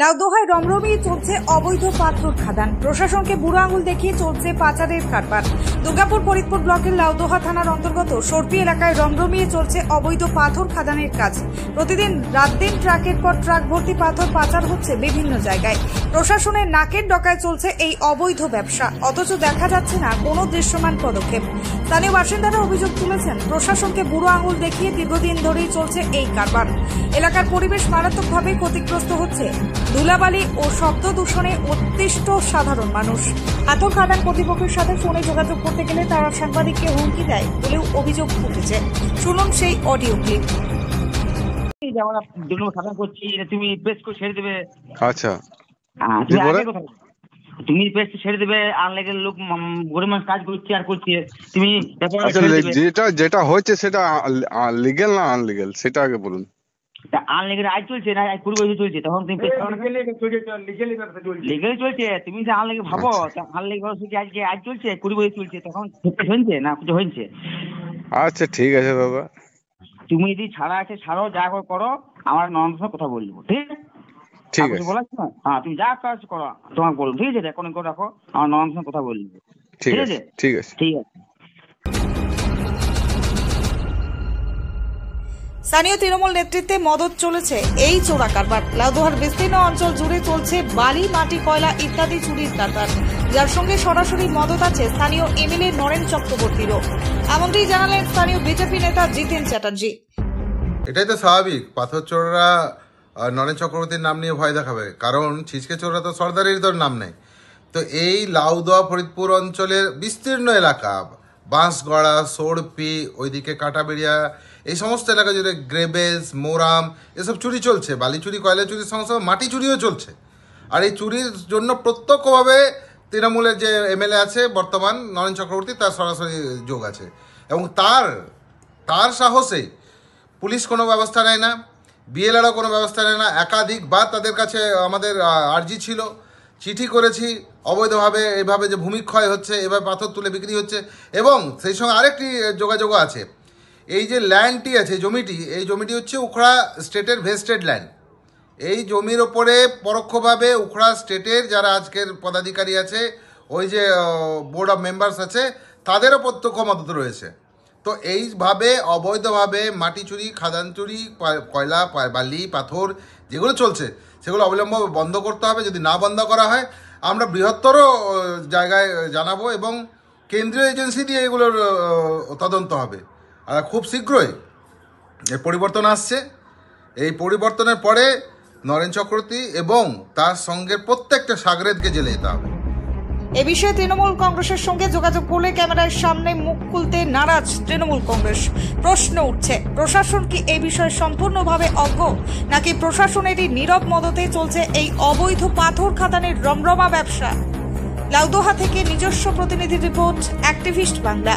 লাউদোহায় রমরমিয়ে চলছে অবৈধ পাথর খাদান। প্রশাসনকে বুড়ো আঙুল দেখিয়ে চলছে পাচারের কারবার। দুর্গাপুর ফরিদপুর ব্লকের লাউদোহা থানার অন্তর্গত সরপি এলাকায় রমরমিয়ে চলছে অবৈধ পাথর খাদানের কাজ। প্রতিদিন রাত দিন ট্রাকের পর ট্রাক ভর্তি পাথর পাচার হচ্ছে বিভিন্ন জায়গায়। প্রশাসনের নাকের ডগায় চলছে এই অবৈধ ব্যবসা, অথচ দেখা যাচ্ছে না কোনো দৃশ্যমান পদক্ষেপ। স্থানীয় বাসিন্দারা অভিযোগ তুলেছেন, প্রশাসনকে বুড়ো আঙুল দেখিয়ে দীর্ঘদিন ধরেই চলছে এই কারবার। এলাকার পরিবেশ মারাত্মকভাবে ক্ষতিগ্রস্ত হচ্ছে। ধুলাবালি ও শব্দ দূষণে অতিষ্ঠ সাধারণ মানুষ। পাথর খাদান কর্তৃপক্ষের সাথে ফোনে যোগাযোগ করতে গেলে তারা সাংবাদিককে হুমকি দেয় বলেও অভিযোগ উঠেছে। শুনুন সেই অডিও ক্লিপ। তুমি প্রেস করে ছেড়ে দেবে। আচ্ছা, তুমি প্রেস ছেড়ে দেবে। আনলেগের লোক গরিব মানুষ কাজ করছে আর করছে, তুমি যেটা হচ্ছে সেটা লিগ্যাল না আনলিগ্যাল সেটা আগে বলুন। আনলিগেল আজ চলছে না, কুড়ি বছর চলছে, তখন তুমি লিগেল চলছে। তুমি যে আনলিগেল ভাবো, আনলিগেল আজকে আজ চলছে, কুড়ি বছর চলছে, তখন হয়েছে না কিছু হয়েছে। আচ্ছা ঠিক আছে বাবা, তুমি যদি ছাড়া আছে ছাড়ো, যা করো, আমার নরম সঙ্গে কথা বলবো, ঠিক আছে? ঠিক আছে, হ্যাঁ তুমি যা কাজ করো তোমার বলবো, ঠিক আছে? রেকর্ডিং করে রাখো, আমার নরম সঙ্গে কথা বলবো, ঠিক আছে? ঠিক আছে, ঠিক আছে। স্থানীয় তৃণমূল নেতৃত্বে মদত চলেছে এই চোরা কারবার। লাউদোহার বিস্তীর্ণ অঞ্চল জুড়ে চলছে বালি, মাটি, কয়লা ইত্যাদি চুরির কারবার, যার সঙ্গে সরাসরি মদত আছে স্থানীয় এমএলএ নরেন চক্রবর্তীরও। এমনটি জানালেন স্থানীয় বিজেপি নেতা জিতেন চ্যাটার্জি। এটাই তো স্বাভাবিক, পাথর চোররা নরেন চক্রবর্তীর নাম নিয়ে ভয় দেখাবে, কারণ ছিচকে চোররা তো সর্দারের তোর নাম নেই। তো এই লাউদোয়া ফরিদপুর অঞ্চলের বিস্তীর্ণ এলাকা, বাঁশগড়া, সরপি, ওইদিকে কাটাবেড়িয়া, এই সমস্ত এলাকা জুড়ে গ্রেবেজ, মোরাম, এসব চুরি চলছে। বালি চুরি, কয়লা চুরির সঙ্গে সঙ্গে মাটি চুরিও চলছে। আর এই চুরির জন্য প্রত্যক্ষভাবে তৃণমূলের যে এমএলএ আছে বর্তমান নরেন চক্রবর্তী, তার সরাসরি যোগ আছে। এবং তার সাহসে পুলিশ কোনো ব্যবস্থা নেয় না, বিএলআরও কোনো ব্যবস্থা নেয় না। একাধিকবার তাদের কাছে আমাদের আর্জি ছিল, চিঠি করেছি, অবৈধভাবে এভাবে যে ভূমিক্ষয় হচ্ছে, এভাবে পাথর তুলে বিক্রি হচ্ছে। এবং সেই সঙ্গে আরেকটি যোগাযোগও আছে, এই যে ল্যান্ডটি আছে, এই জমিটি হচ্ছে উখড়া স্টেটের ভেস্টেড ল্যান্ড। এই জমির ওপরে পরোক্ষভাবে উখড়া স্টেটের যারা আজকের পদাধিকারী আছে, ওই যে বোর্ড অফ মেম্বার্স আছে, তাদেরও প্রত্যক্ষ মদত রয়েছে। তো এইভাবে অবৈধভাবে মাটি চুরি, খাদান চুরি, কয়লা, বালি, পাথর যেগুলো চলছে, সেগুলো অবিলম্বে বন্ধ করতে হবে। যদি না বন্ধ করা হয়, আমরা বৃহত্তর জায়গায় জানাবো এবং কেন্দ্রীয় এজেন্সি দিয়ে এগুলোর তদন্ত হবে। আর খুব শীঘ্রই এই পরিবর্তন আসছে। এই পরিবর্তনের পরে নরেন চক্রবর্তী এবং তার সঙ্গে প্রত্যেকটা সাগরেদকে জেলে যেতে হবে। এ বিষয়ে তৃণমূল কংগ্রেসের সঙ্গে যোগাযোগ করলে ক্যামেরার সামনে মুখ খুলতে নারাজ তৃণমূল কংগ্রেস। প্রশ্ন উঠছে, প্রশাসন কি এই বিষয়ে সম্পূর্ণভাবে অজ্ঞ, নাকি প্রশাসনেরই নীরব মদতে চলছে এই অবৈধ পাথর খাদানের রমরমা ব্যবসা? লাউদোহা থেকে নিজস্ব প্রতিনিধি রিপোর্ট, অ্যাক্টিভিস্ট বাংলা।